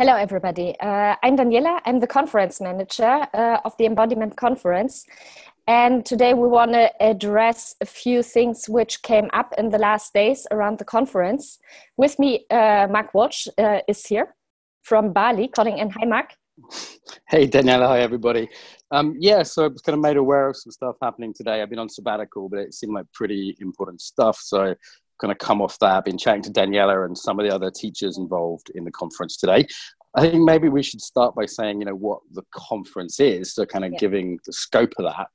Hello, everybody. I'm Daniela. I'm the conference manager of the Embodiment Conference. And today we want to address a few things which came up in the last days around the conference. With me, Mark is here from Bali, calling in. Hi, Mark. Hey, Daniela. Hi, everybody. So I was kind of made aware of some stuff happening today. I've been on sabbatical, but it seemed like pretty important stuff. So kind of come off that. I've been chatting to Daniela and some of the other teachers involved in the conference today. I think maybe we should start by saying, what the conference is, so kind of giving the scope of that.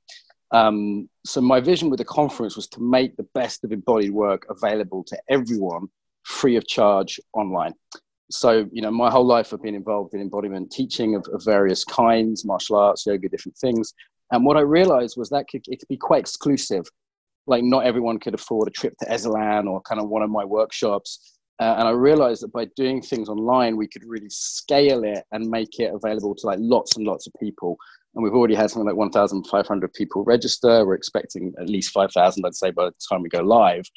So my vision with the conference was to make the best of embodied work available to everyone free of charge online. So, my whole life I've been involved in embodiment teaching of various kinds, martial arts, yoga, different things. And what I realized was that it could be quite exclusive. Like not everyone could afford a trip to Esalen or kind of one of my workshops. And I realized that by doing things online, we could really scale it and make it available to like lots and lots of people. And we've already had something like 1,500 people register. We're expecting at least 5,000, I'd say, by the time we go live.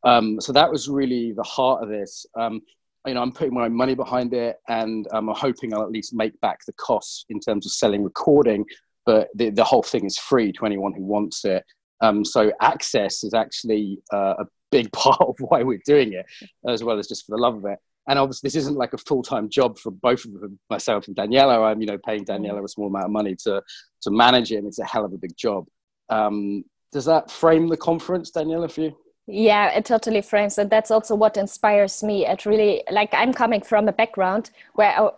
So that was really the heart of this. I'm putting my money behind it, and I'm hoping I'll at least make back the costs in terms of selling recording. But the whole thing is free to anyone who wants it. So access is actually a big part of why we're doing it, as well as just for the love of it. And obviously, this isn't like a full-time job for both of them, myself and Daniela. I'm, paying Daniela a small amount of money to manage it, and it's a hell of a big job. Does that frame the conference, Daniela, for you? Yeah, it totally frames, and that's also what inspires me. It really, I'm coming from a background where I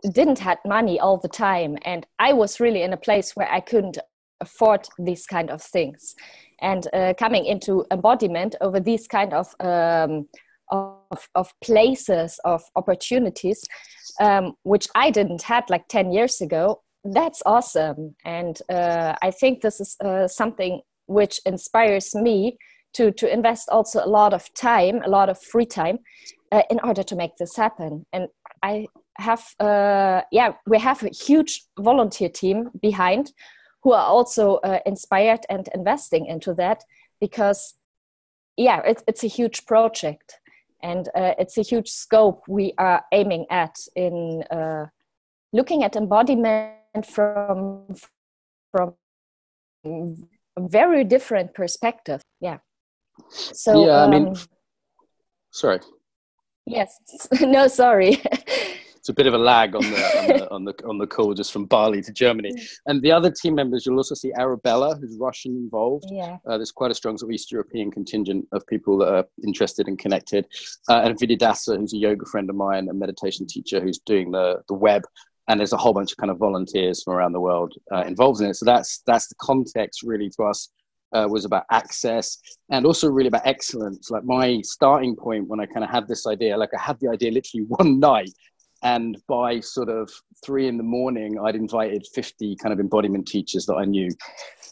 didn't have money all the time, and I was really in a place where I couldn't afford these kind of things. And coming into embodiment over these kind of places, of opportunities, which I didn't had like 10 years ago, that's awesome. And I think this is something which inspires me to invest also a lot of time, a lot of free time in order to make this happen. And I have, we have a huge volunteer team behind who are also inspired and investing into that because, it's a huge project and it's a huge scope we are aiming at in looking at embodiment from a very different perspective. Yeah. So, sorry. Yes. No, sorry. It's a bit of a lag on the call just from Bali to Germany. And the other team members, you'll also see Arabella, who's Russian, involved. Yeah. There's quite a strong sort of East European contingent of people that are interested and connected. And Vididasa, who's a yoga friend of mine, a meditation teacher who's doing the web. And there's a whole bunch of kind of volunteers from around the world involved in it. So that's the context really to us. Was about access and also really about excellence. Like my starting point when I kind of had this idea, I had the idea literally one night, and by sort of 3 a.m, I'd invited 50 kind of embodiment teachers that I knew.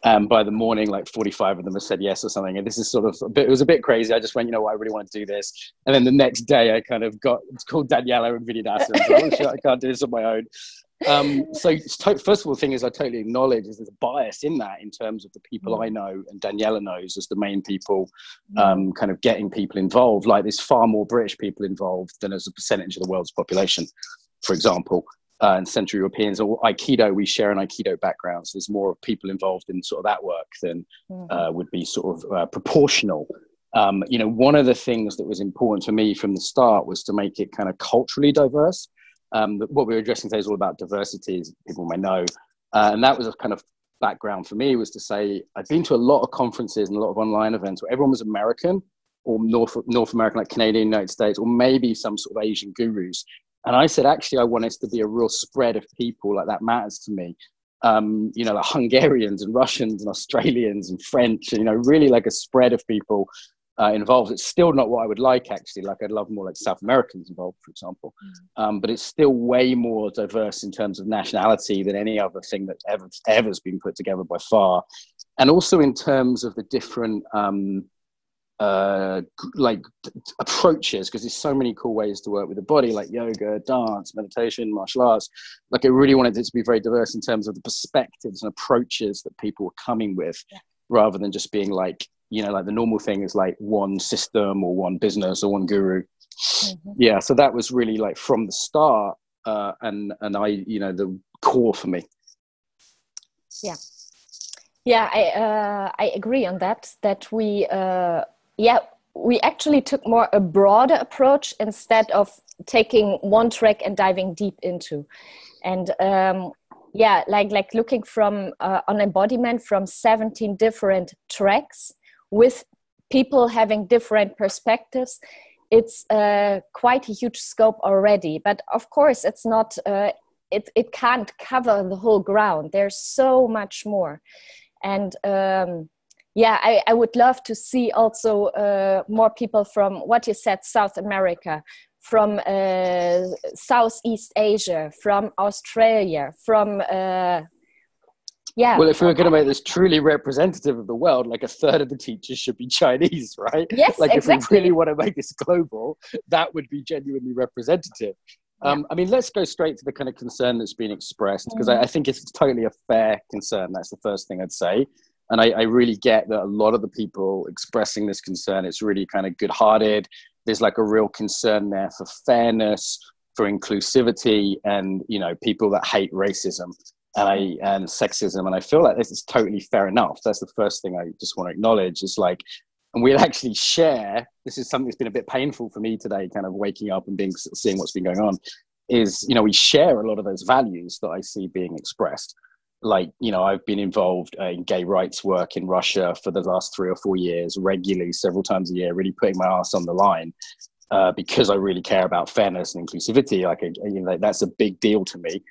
And by the morning, 45 of them have said yes or something. And this is sort of it was a bit crazy. I just went, I really want to do this. And then the next day I kind of it's called Daniela and Vididasa. And I was like, oh shit, I can't do this on my own. So first of all, the thing is I totally acknowledge there's a bias in that in terms of the people I know and Daniela knows as the main people kind of getting people involved. Like there's far more British people involved than as a percentage of the world's population, for example. And Central Europeans or Aikido, we share an Aikido background. So there's more people involved in sort of that work than would be sort of proportional. One of the things that was important for me from the start was to make it kind of culturally diverse. What we're addressing today is all about diversity, as people may know. And that was a kind of background for me, was to say, I've been to a lot of conferences and a lot of online events where everyone was American or North American, like Canadian, United States, or maybe some sort of Asian gurus. And I said, actually, I want us to be a real spread of people. That matters to me. Like Hungarians and Russians and Australians and French, and, really like a spread of people involved. It's still not what I would like, actually. I'd love more like South Americans involved, for example. But it's still way more diverse in terms of nationality than any other thing that ever's been put together by far. And also in terms of the different approaches, because there's so many cool ways to work with the body, like yoga, dance, meditation, martial arts. I really wanted it to be very diverse in terms of the perspectives and approaches that people were coming with, rather than just being the normal thing is one system or one business or one guru. So that was really from the start and the core for me. Yeah, I agree on that. That we actually took more a broader approach instead of taking one track and diving deep into, and like looking from on embodiment from 17 different tracks with people having different perspectives. It's quite a huge scope already, but of course it's not. It can't cover the whole ground. There's so much more. And I would love to see also more people from what you said, South America, from Southeast Asia, from Australia, from Well, if we were going to make this truly representative of the world, like a third of the teachers should be Chinese, right? Yes, like exactly. If we really want to make this global, that would be genuinely representative. I mean, let's go straight to the kind of concern that's been expressed, because I think it's totally a fair concern. That's the first thing I'd say. And I really get that a lot of the people expressing this concern, it's really kind of good-hearted. There's like a real concern there for fairness, for inclusivity, and, people that hate racism and sexism. And I feel like this is totally fair enough. That's the first thing I just want to acknowledge is like, and we'll actually share, this is something that's been a bit painful for me today, kind of waking up and seeing what's been going on, is, we share a lot of those values that I see being expressed. Like, I've been involved in gay rights work in Russia for the last 3 or 4 years, regularly, several times a year, really putting my ass on the line because I really care about fairness and inclusivity. Like, that's a big deal to me.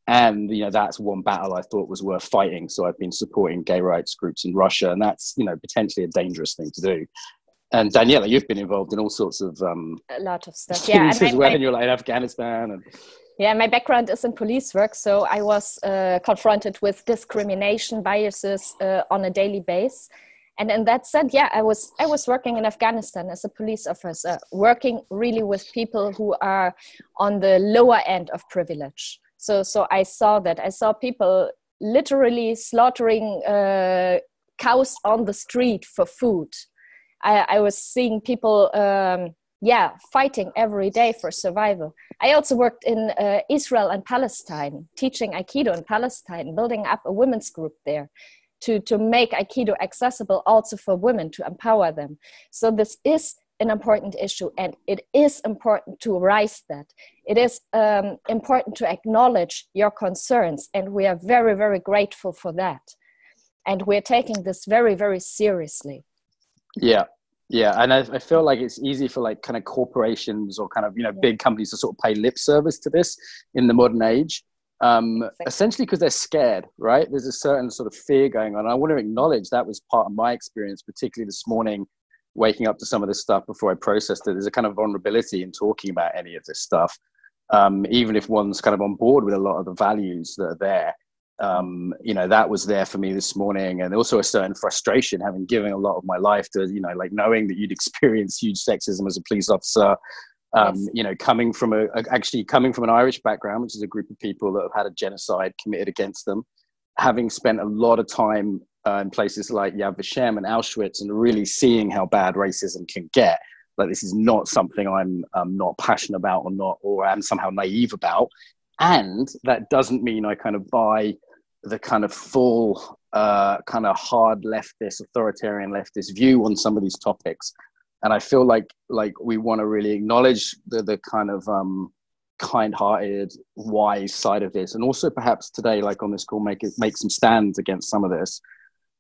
And, that's one battle I thought was worth fighting. So I've been supporting gay rights groups in Russia, and that's, potentially a dangerous thing to do. And Daniela, you've been involved in all sorts of a lot of stuff, things as well, and you're like in Afghanistan. And yeah, my background is in police work, so I was confronted with discrimination, biases on a daily basis. And in that sense, I was working in Afghanistan as a police officer, working really with people who are on the lower end of privilege. So I saw that. I saw people literally slaughtering cows on the street for food. I was seeing people, fighting every day for survival. I also worked in Israel and Palestine, teaching Aikido in Palestine, building up a women's group there to make Aikido accessible also for women, to empower them. So this is an important issue, and it is important to raise that. It is important to acknowledge your concerns, and we are very, very grateful for that. And we're taking this very, very seriously. Yeah, and I feel like it's easy for like kind of corporations or kind of big companies to sort of pay lip service to this in the modern age, essentially because they're scared, right? There's a certain sort of fear going on. And I want to acknowledge that was part of my experience, particularly this morning, waking up to some of this stuff before I processed it. There's a kind of vulnerability in talking about any of this stuff, even if one's kind of on board with a lot of the values that are there. That was there for me this morning, and also a certain frustration having given a lot of my life to, like knowing that you'd experienced huge sexism as a police officer, yes. Coming from an Irish background, which is a group of people that have had a genocide committed against them, having spent a lot of time in places like Yad Vashem and Auschwitz, and really seeing how bad racism can get. Like, this is not something I'm not passionate about or am somehow naive about. And that doesn't mean I kind of buy the kind of full, kind of hard leftist, authoritarian leftist view on some of these topics. And I feel like we want to really acknowledge the kind of kind-hearted, wise side of this, and also perhaps today, like on this call, make some stands against some of this.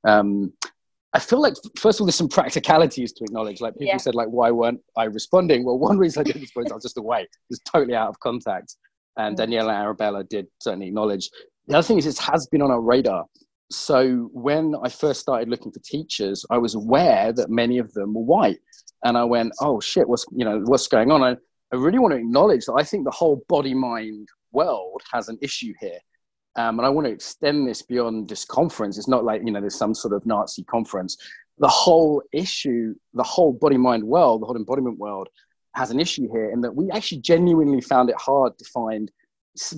I feel like, first of all, there's some practicalities to acknowledge. Like, people said, like, why weren't I responding? Well, one reason I didn't respond is I was just away. It was totally out of contact. And Daniela and Arabella did certainly acknowledge. The other thing is, this has been on our radar. So when I first started looking for teachers, I was aware that many of them were white. And I went, oh shit, what's going on? I really want to acknowledge that I think the whole body-mind world has an issue here. And I want to extend this beyond this conference. It's not like, there's some sort of Nazi conference. The whole issue, the whole body-mind world, the whole embodiment world has an issue here, in that we actually genuinely found it hard to find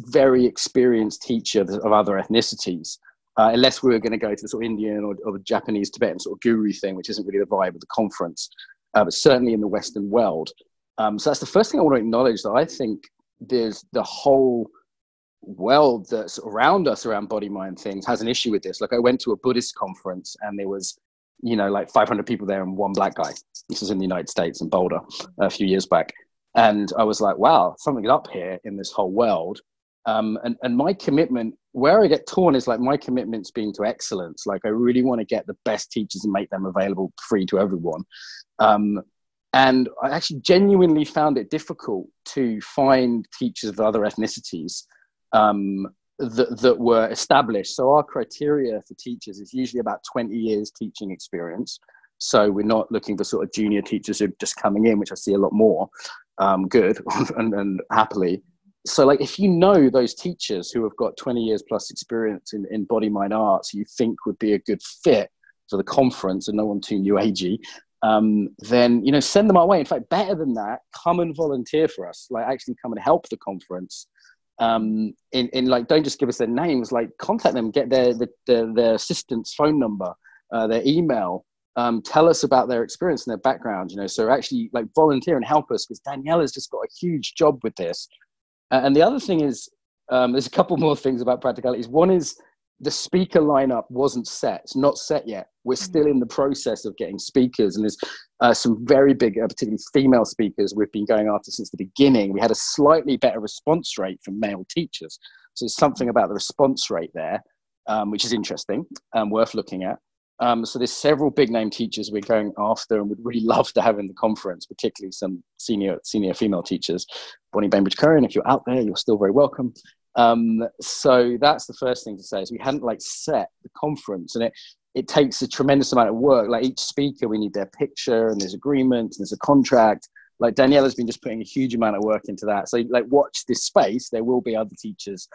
very experienced teachers of other ethnicities, unless we were going to go to the sort of Indian or Japanese, Tibetan sort of guru thing, which isn't really the vibe of the conference, but certainly in the Western world. So that's the first thing I want to acknowledge, that I think there's the whole world that's around us, around body mind things, has an issue with this. Like, I went to a Buddhist conference and there was, you know, like 500 people there and one black guy. This was in the United States, in Boulder, a few years back. And I was like, wow, something's up here in this whole world. And my commitment, where I get torn, is like, my commitment's been to excellence. Like, I really want to get the best teachers and make them available free to everyone. And I actually genuinely found it difficult to find teachers of other ethnicities that were established. So our criteria for teachers is usually about 20 years teaching experience. So we're not looking for sort of junior teachers who are just coming in, which I see a lot more, good and happily. So like, if you know those teachers who have got 20 years plus experience in body mind arts, you think would be a good fit for the conference, and no one too new agey, then, you know, send them our way. In fact, better than that, come and volunteer for us. Like, actually come and help the conference. In like, don't just give us their names, like, contact them, get their assistant's phone number, their email, tell us about their experience and their background, you know. So actually, like, volunteer and help us, because Daniela's just got a huge job with this. And the other thing is, there's a couple more things about practicalities. One is, the speaker lineup wasn't set. It's not set yet. We're still in the process of getting speakers, and there's some very big, particularly female speakers, we've been going after since the beginning. We had a slightly better response rate from male teachers. So there's something about the response rate there, which is interesting and worth looking at. So there's several big name teachers we're going after and would really love to have in the conference, particularly some senior female teachers. Bonnie Bainbridge-Curran, if you're out there, you're still very welcome. So that's the first thing to say, is we hadn't like set the conference, and it takes a tremendous amount of work. Like, each speaker, we need their picture, and there's agreement, and there's a contract. Like, Daniela's been just putting a huge amount of work into that. So like, watch this space. There will be other teachers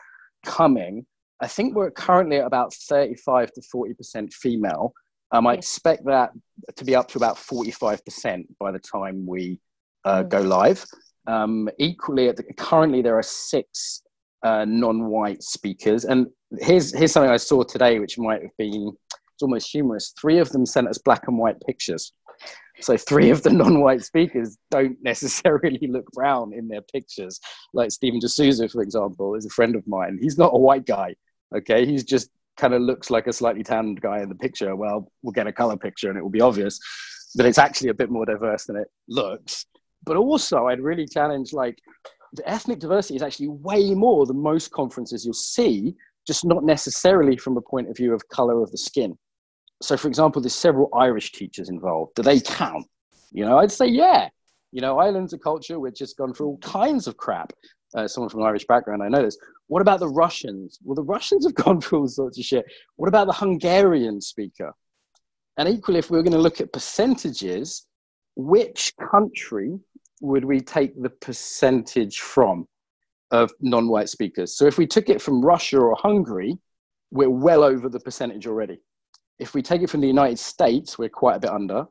coming. I think we're currently at about 35 to 40% female. I expect that to be up to about 45% by the time we go live. Equally, currently there are 6 non-white speakers. And here's something I saw today, which might have been, it's almost humorous. 3 of them sent us black and white pictures. So 3 of the non-white speakers don't necessarily look brown in their pictures. Like Stephen D'Souza, for example, is a friend of mine. He's not a white guy. Okay. He's just kind of looks like a slightly tanned guy in the picture. Well, we'll get a color picture and it will be obvious that it's actually a bit more diverse than it looks. But also, I'd really challenge, like, the ethnic diversity is actually way more than most conferences you'll see, just not necessarily from a point of view of color of the skin. So, for example, there's several Irish teachers involved. Do they count? You know, I'd say, yeah. You know, Ireland's a culture which has gone through all kinds of crap. Someone from an Irish background, I know this. What about the Russians? Well, the Russians have gone through all sorts of shit. What about the Hungarian speaker? And equally, if we were going to look at percentages, which country would we take the percentage from of non-white speakers? So if we took it from Russia or Hungary, we're well over the percentage already. If we take it from the United States, we're quite a bit under.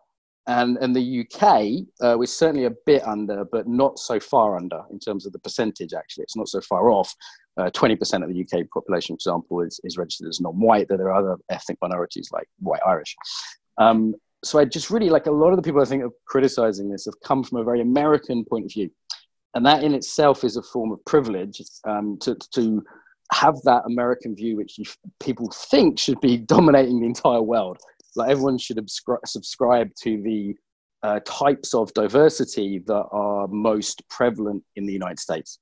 And in the UK, we're certainly a bit under, but not so far under in terms of the percentage, actually. It's not so far off. 20% of the UK population, for example, is registered as non-white. There are other ethnic minorities like white Irish. So I just really, like, a lot of the people I think are criticizing this have come from a very American point of view. And that in itself is a form of privilege, to have that American view, which people think should be dominating the entire world. Like, everyone should subscribe to the types of diversity that are most prevalent in the United States.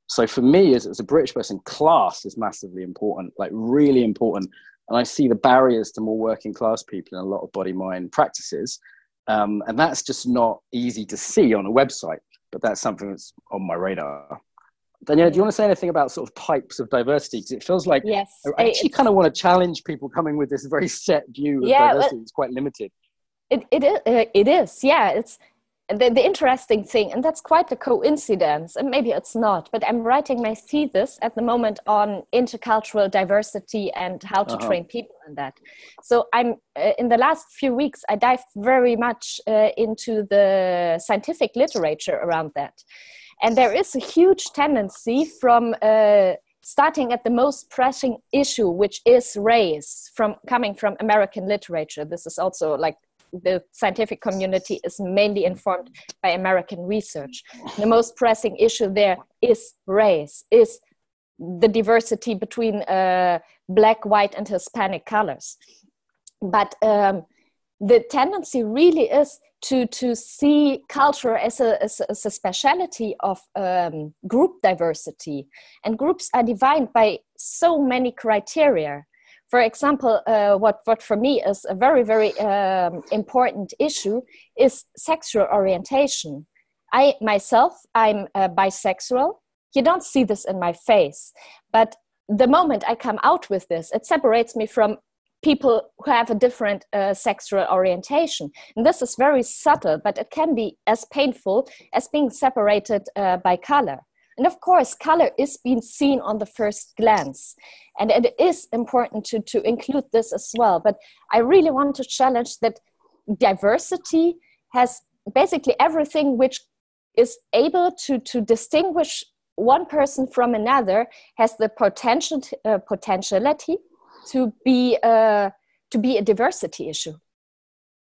So for me, as a British person, class is massively important, like really important. And I see the barriers to more working class people in a lot of body-mind practices. And that's just not easy to see on a website, but that's something that's on my radar. Daniela, do you want to say anything about sort of types of diversity? Because it feels like, yes, I actually kind of want to challenge people coming with this very set view of diversity. It's quite limited. It is, yeah. It's the interesting thing, and that's quite a coincidence, and maybe it's not, but I'm writing my thesis at the moment on intercultural diversity and how to train people in that. So I'm in the last few weeks, I dived very much into the scientific literature around that. And there is a huge tendency from starting at the most pressing issue, which is race, coming from American literature. This is also like the scientific community is mainly informed by American research. The most pressing issue there is race, is the diversity between black, white, and Hispanic colors. But the tendency really is to see culture as a speciality of group diversity. And groups are defined by so many criteria. For example, what for me is a very, very important issue is sexual orientation. I'm bisexual. You don't see this in my face. But the moment I come out with this, it separates me from people who have a different sexual orientation. And this is very subtle, but it can be as painful as being separated by color. And of course, color is being seen on the first glance. And it is important to include this as well. But I really want to challenge that diversity has basically everything which is able to distinguish one person from another, has the potentiality to be a diversity issue.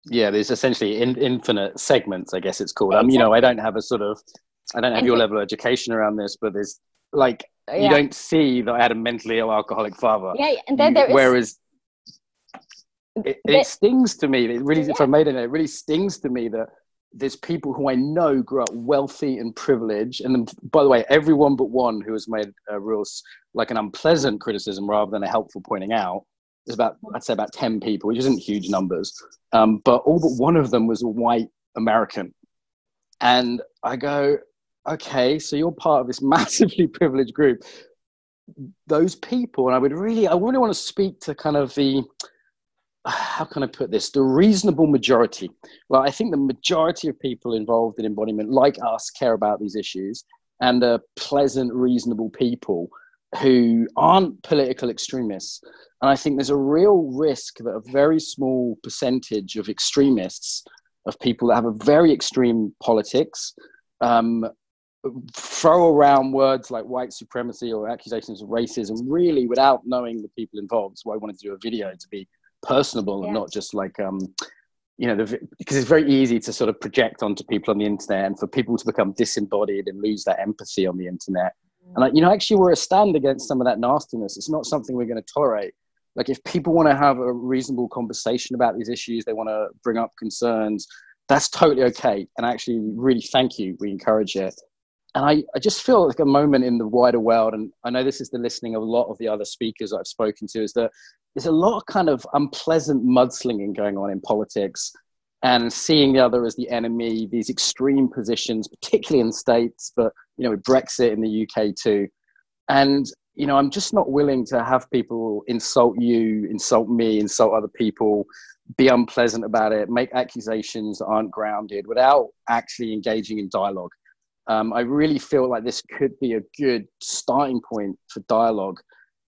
Yeah, there's essentially infinite segments, I guess it's called. Exactly. You know, I don't have your level of education around this, but there's like, you don't see that I had a mentally ill alcoholic father. Yeah, and then whereas it stings to me. It really, if I made it really stings to me that there's people who I know grew up wealthy and privileged. And then, by the way, everyone but one who has made a real, like an unpleasant criticism rather than a helpful pointing out, is I'd say about 10 people, which isn't huge numbers. But all but one of them was a white American. And I go, okay, so you're part of this massively privileged group. Those people, and I really want to speak to kind of how can I put this? The reasonable majority. Well, I think the majority of people involved in embodiment, like us, care about these issues and are pleasant, reasonable people who aren't political extremists. And I think there's a real risk that a very small percentage of extremists, of people that have a very extreme politics, throw around words like white supremacy or accusations of racism, really without knowing the people involved. So I wanted to do a video to be personable and not just like because it's very easy to sort of project onto people on the internet and for people to become disembodied and lose that empathy on the internet. And actually we're a stand against some of that nastiness. It's not something we're going to tolerate. Like, if people want to have a reasonable conversation about these issues, they want to bring up concerns, that's totally okay. And actually, really, thank you, we encourage it. And I just feel like a moment in the wider world, and I know this is the listening of a lot of the other speakers I've spoken to, is that there's a lot of kind of unpleasant mudslinging going on in politics, and seeing the other as the enemy, these extreme positions, particularly in states, but, with Brexit in the UK too. And, I'm just not willing to have people insult you, insult me, insult other people, be unpleasant about it, make accusations that aren't grounded without actually engaging in dialogue. I really feel like this could be a good starting point for dialogue,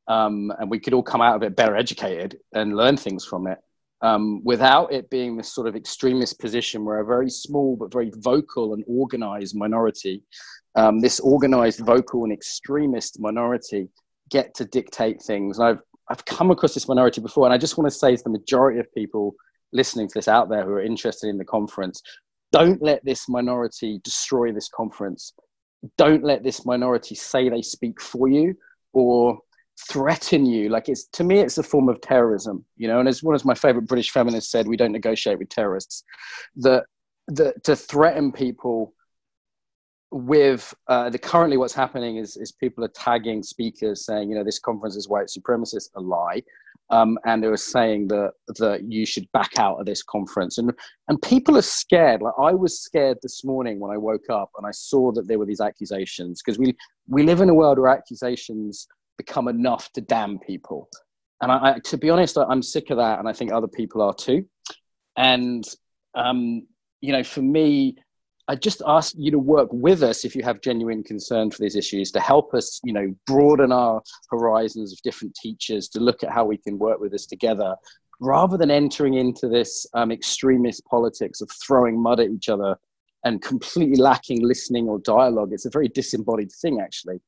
and we could all come out of it better educated and learn things from it, without it being this sort of extremist position where a very small but very vocal and organized minority, this organized, vocal and extremist minority, get to dictate things. And I've come across this minority before, and I just want to say to the majority of people listening to this out there who are interested in the conference, don't let this minority destroy this conference. Don't let this minority say they speak for you or threaten you. Like, to me, it's a form of terrorism, and as one of my favorite British feminists said, we don't negotiate with terrorists. That to threaten people with currently what's happening is people are tagging speakers saying, this conference is white supremacist, a lie. And they were saying that you should back out of this conference. And people are scared. Like, I was scared this morning when I woke up and I saw that there were these accusations, because we live in a world where accusations become enough to damn people. And I to be honest, I'm sick of that. And I think other people are too. And, for me, I just ask you to work with us if you have genuine concern for these issues, to help us, broaden our horizons of different teachers, to look at how we can work with this together, rather than entering into this extremist politics of throwing mud at each other and completely lacking listening or dialogue. It's a very disembodied thing, actually.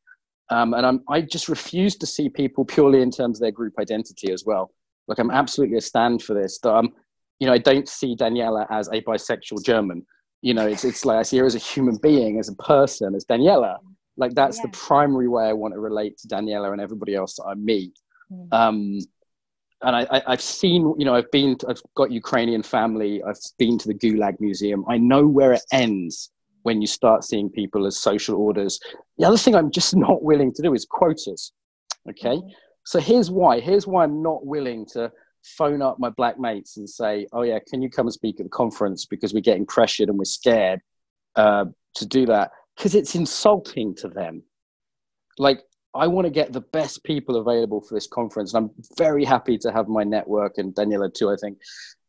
And I just refuse to see people purely in terms of their group identity as well. Like, I'm absolutely a stand for this. I don't see Daniela as a bisexual German. It's like I see her as a human being, as a person, as Daniela. Like that's the primary way I want to relate to Daniela and everybody else that I meet. And I've seen, I've got Ukrainian family. I've been to the Gulag Museum. I know where it ends when you start seeing people as social orders. The other thing I'm just not willing to do is quotas. Okay. So here's why I'm not willing to phone up my black mates and say, oh yeah, can you come and speak at the conference, because we're getting pressured and we're scared to do that, because it's insulting to them. Like, I want to get the best people available for this conference, and I'm very happy to have my network, and Daniela too, I think,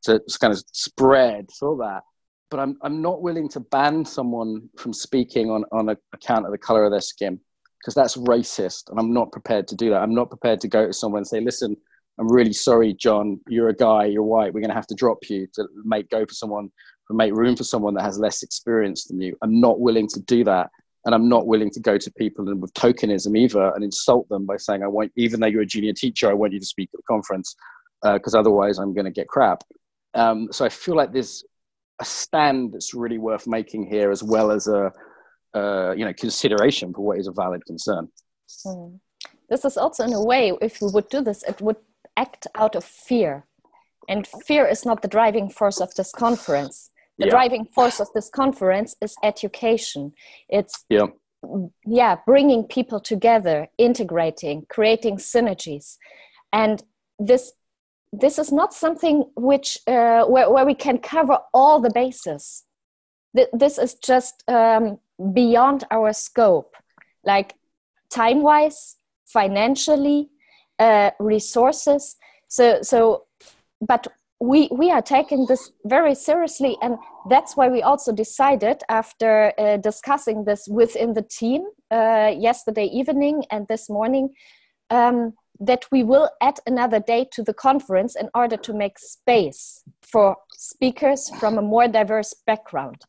to kind of spread for that. But I'm not willing to ban someone from speaking on account of the color of their skin, because that's racist, and I'm not prepared to do that. I'm not prepared to go to someone and say, listen, I'm really sorry, John, you're a guy, you're white, we're going to have to drop you to make room for someone that has less experience than you. I'm not willing to do that. And I'm not willing to go to people and with tokenism either and insult them by saying, even though you're a junior teacher, I want you to speak at the conference, because otherwise I'm going to get crap. So I feel like there's a stand that's really worth making here, as well as a consideration for what is a valid concern. This is also, in a way, if we would do this, it would act out of fear. And fear is not the driving force of this conference. The driving force of this conference is education. It's bringing people together, integrating, creating synergies. And this is not something which where we can cover all the bases. This is just beyond our scope, like time-wise, financially, resources. But we are taking this very seriously, and that's why we also decided, after discussing this within the team yesterday evening and this morning, that we will add another day to the conference in order to make space for speakers from a more diverse background.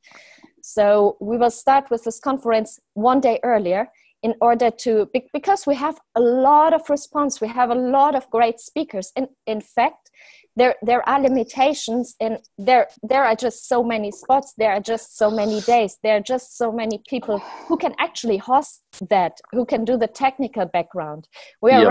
So we will start with this conference one day earlier, in order to, because we have a lot of response, we have a lot of great speakers. And in fact, there are limitations, and there are just so many spots, there are just so many days, there are just so many people who can actually host that, who can do the technical background. We are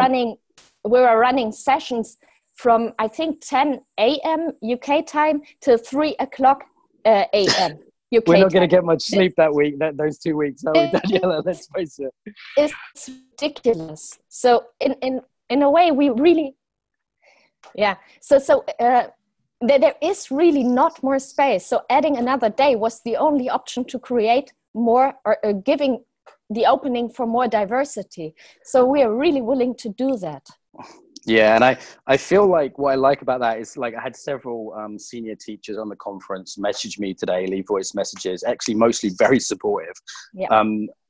running sessions from, I think, 10 a.m. UK time till 3 o'clock a.m. UK We're not going to time. get much sleep that week, those 2 weeks, are we, Daniela? Let's face it. It's ridiculous. So in a way, we really, So there is really not more space. So adding another day was the only option to create more, or giving the opening for more diversity. So we are really willing to do that. Yeah, and I feel like what I like about that is, like, I had several senior teachers on the conference message me today, leave voice messages, actually mostly very supportive,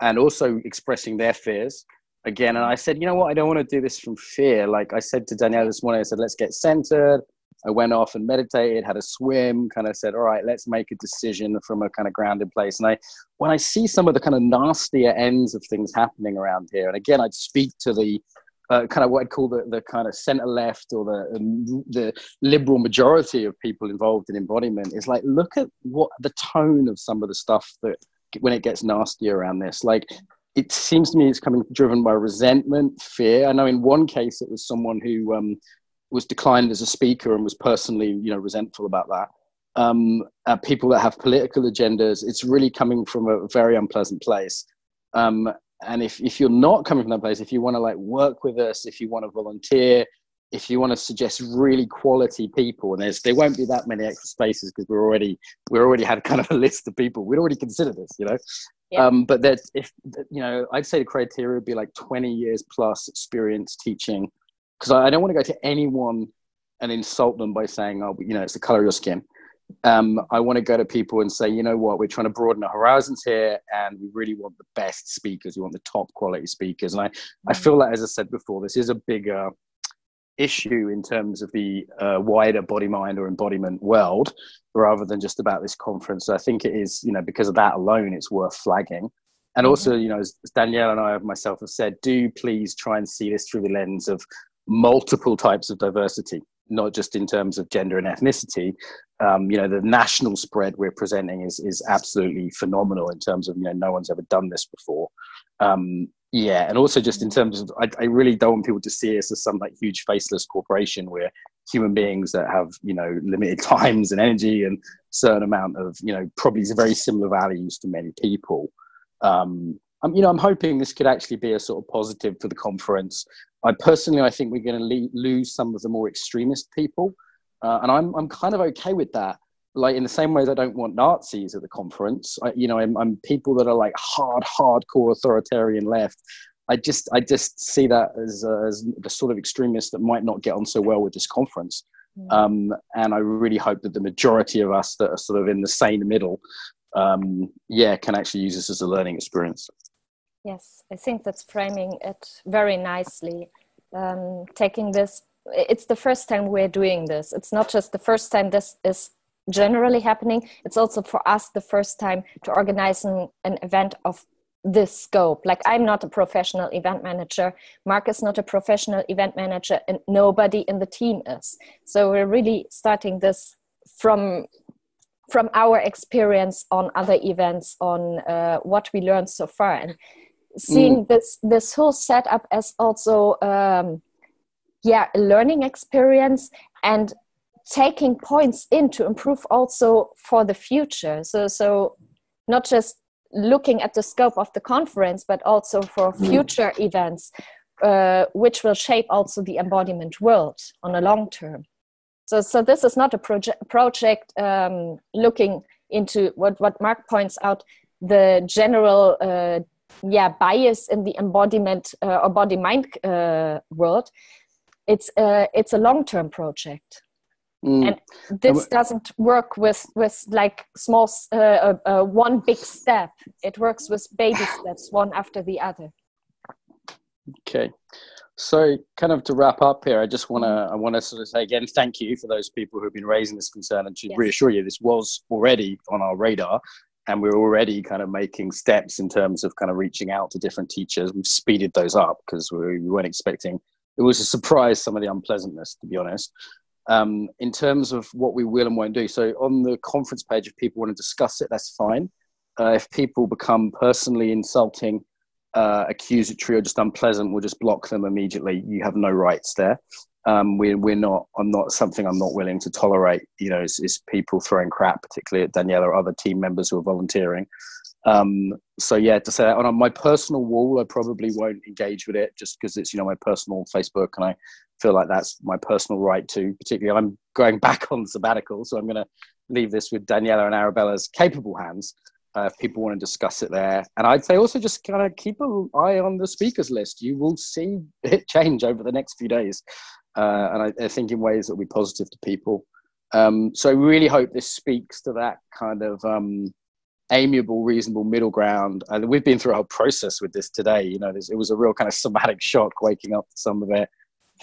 and also expressing their fears again. And I said, you know what, I don't want to do this from fear. Like I said to Danielle this morning, I said, let's get centered. I went off and meditated, had a swim, kind of said, all right, let's make a decision from a kind of grounded place. And when I see some of the kind of nastier ends of things happening around here, and again, I'd speak to the kind of what I'd call the kind of center left, or the liberal majority of people involved in embodiment, is like, look at what the tone of some of the stuff that when it gets nasty around this, like, it seems to me it's driven by resentment, fear. I know in one case it was someone who was declined as a speaker and was personally, resentful about that. People that have political agendas, it's really coming from a very unpleasant place. And if you're not coming from that place, if you want to like work with us, if you want to volunteer, if you want to suggest really quality people, and there won't be that many extra spaces, because we already had kind of a list of people. We'd already considered this, Yeah. But that, if I'd say the criteria would be like 20 years plus experience teaching, because I don't want to go to anyone and insult them by saying, oh, it's the color of your skin. I want to go to people and say, you know what, we're trying to broaden our horizons here, and we really want the best speakers. We want the top quality speakers. And I feel like, as I said before, this is a bigger issue in terms of the wider body, mind, or embodiment world, rather than just about this conference. So I think it is, because of that alone, it's worth flagging. And also, as Danielle and I myself have said, do please try and see this through the lens of multiple types of diversity, not just in terms of gender and ethnicity, The national spread we're presenting is absolutely phenomenal in terms of, no one's ever done this before. And also just in terms of, I really don't want people to see us as some like huge faceless corporation. We're human beings that have, limited times and energy and certain amount of, probably very similar values to many people. I'm hoping this could actually be a sort of positive for the conference. I think we're going to lose some of the more extremist people. And I'm kind of okay with that. Like in the same way that I don't want Nazis at the conference, I'm people that are like hardcore authoritarian left. I just see that as the sort of extremists that might not get on so well with this conference. And I really hope that the majority of us that are sort of in the sane middle, can actually use this as a learning experience. Yes, I think that's framing it very nicely. Taking this, it's the first time we're doing this. It's not just the first time this is generally happening. It's also for us the first time to organize an event of this scope. Like, I'm not a professional event manager. Mark is not a professional event manager, and nobody in the team is. So we're really starting this from our experience on other events, on what we learned so far, and seeing this whole setup as also a learning experience, and taking points in to improve also for the future. So not just looking at the scope of the conference, but also for future events, which will shape also the embodiment world on a long term. So this is not a project looking into what Mark points out, the general bias in the embodiment or body-mind world. It's a long-term project. And this doesn't work with like small one big step. It works with baby steps, one after the other. Okay, so kind of to wrap up here, I want to sort of say again, thank you for those people who've been raising this concern, and to reassure you, this was already on our radar, and we're already kind of making steps in terms of kind of reaching out to different teachers. We've speeded those up because we weren't expecting. It was a surprise, some of the unpleasantness, to be honest. In terms of what we will and won't do. So on the conference page, if people want to discuss it, that's fine. If people become personally insulting, accusatory, or just unpleasant, we'll just block them immediately. You have no rights there. I'm not something I'm not willing to tolerate, is people throwing crap, particularly at Daniela or other team members who are volunteering. To say that on my personal wall, I probably won't engage with it just because it's, my personal Facebook, and I feel like that's my personal right to, particularly I'm going back on sabbatical. So I'm going to leave this with Daniela and Arabella's capable hands. If people want to discuss it there. And I'd say also just kind of keep an eye on the speakers list. You will see it change over the next few days. And I think in ways that will be positive to people. So I really hope this speaks to that kind of amiable, reasonable middle ground. And we've been through a whole process with this today. It was a real kind of somatic shock waking up to some of it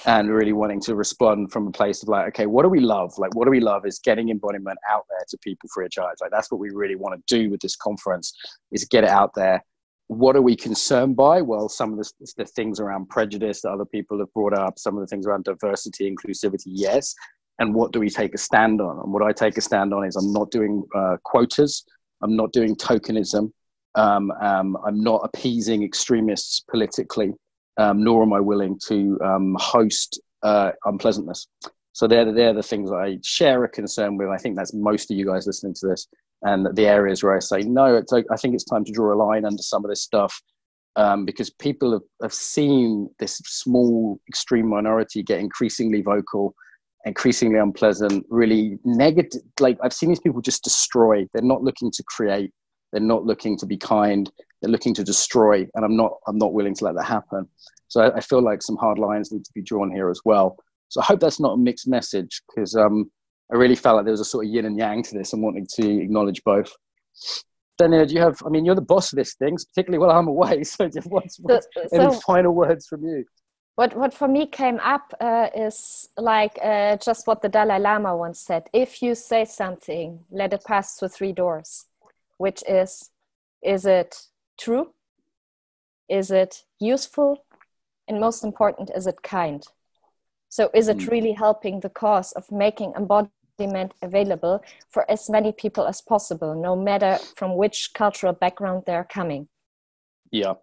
and really wanting to respond from a place of like, okay, what do we love? Like, what do we love is getting embodiment out there to people free of charge. Like, that's what we really want to do with this conference, is get it out there. What are we concerned by? Well, some of the things around prejudice that other people have brought up, some of the things around diversity, inclusivity, yes. And what do we take a stand on? And what I take a stand on is I'm not doing quotas. I'm not doing tokenism. I'm not appeasing extremists politically. Nor am I willing to host unpleasantness. So they're the things I share a concern with. I think that's most of you guys listening to this, and the areas where I say, no, I think it's time to draw a line under some of this stuff, because people have seen this small extreme minority get increasingly vocal, increasingly unpleasant, really negative. Like, I've seen these people just destroy. They're not looking to create. They're not looking to be kind. They're looking to destroy, and I'm not willing to let that happen. So I feel like some hard lines need to be drawn here as well. So I hope that's not a mixed message, because I really felt like there was a sort of yin and yang to this, and wanting to acknowledge both. Daniela, do you have? I mean, you're the boss of this thing, particularly while I'm away. So any final words from you? What for me came up is like just what the Dalai Lama once said: if you say something, let it pass through 3 doors. Which is it true? Is it useful? And most important, is it kind? So is it really helping the cause of making embodiment embodiment available for as many people as possible, no matter from which cultural background they're coming. Yeah.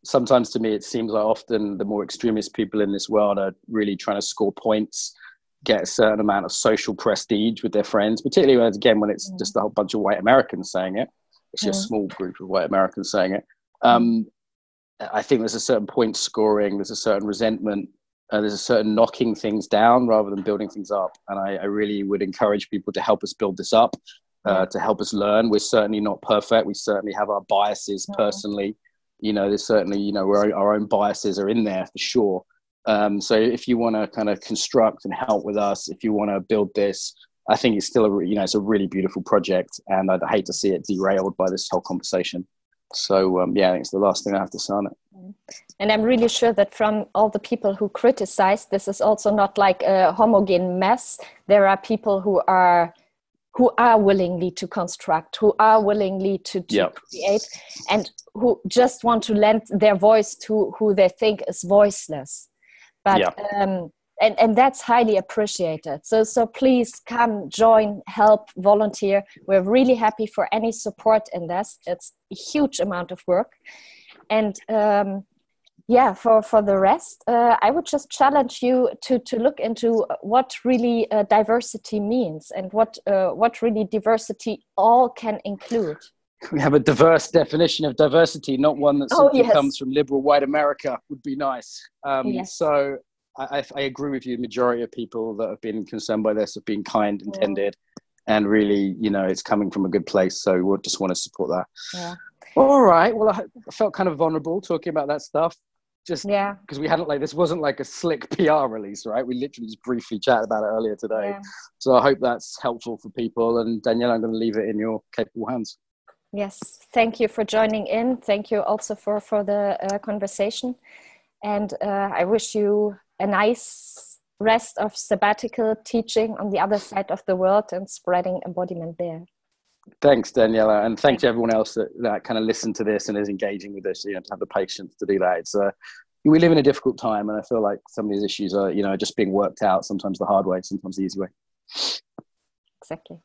Sometimes to me, it seems like often the more extremist people in this world are really trying to score points, get a certain amount of social prestige with their friends, particularly when it's just a whole bunch of white Americans saying it. Actually, a small group of white Americans saying it. I think there's a certain point scoring, there's a certain resentment, there's a certain knocking things down rather than building things up. And I really would encourage people to help us build this up, to help us learn. We're certainly not perfect. We certainly have our biases personally. There's certainly, our own biases are in there for sure. So if you want to kind of construct and help with us, if you want to build this, I think it's still it's a really beautiful project, and I'd hate to see it derailed by this whole conversation. So I think it's the last thing I have to say on it. And I'm really sure that from all the people who criticize, this is also not like a homogeneous mess. There are people who are willingly to construct, who are willingly to create, and who just want to lend their voice to who they think is voiceless. But and that's highly appreciated. So please come, join, help, volunteer. We're really happy for any support in this. It's a huge amount of work. And for the rest, I would just challenge you to look into what really diversity means, and what really diversity all can include. We have a diverse definition of diversity, not one that simply comes from liberal white America. Would be nice. So I agree with you. The majority of people that have been concerned by this have been kind intended, and really, it's coming from a good place. So we just want to support that. Yeah. All right. Well, I felt kind of vulnerable talking about that stuff. Just because we hadn't this wasn't like a slick PR release, right? We literally just briefly chatted about it earlier today. Yeah. So I hope that's helpful for people. And Daniela, I'm going to leave it in your capable hands. Yes. Thank you for joining in. Thank you also for the conversation. And I wish you a nice rest of sabbatical teaching on the other side of the world and spreading embodiment there. Thanks, Daniela, and thanks to everyone else that kind of listened to this and is engaging with this. To have the patience to do that. It's we live in a difficult time, and I feel like some of these issues are just being worked out. Sometimes the hard way, sometimes the easy way. Exactly.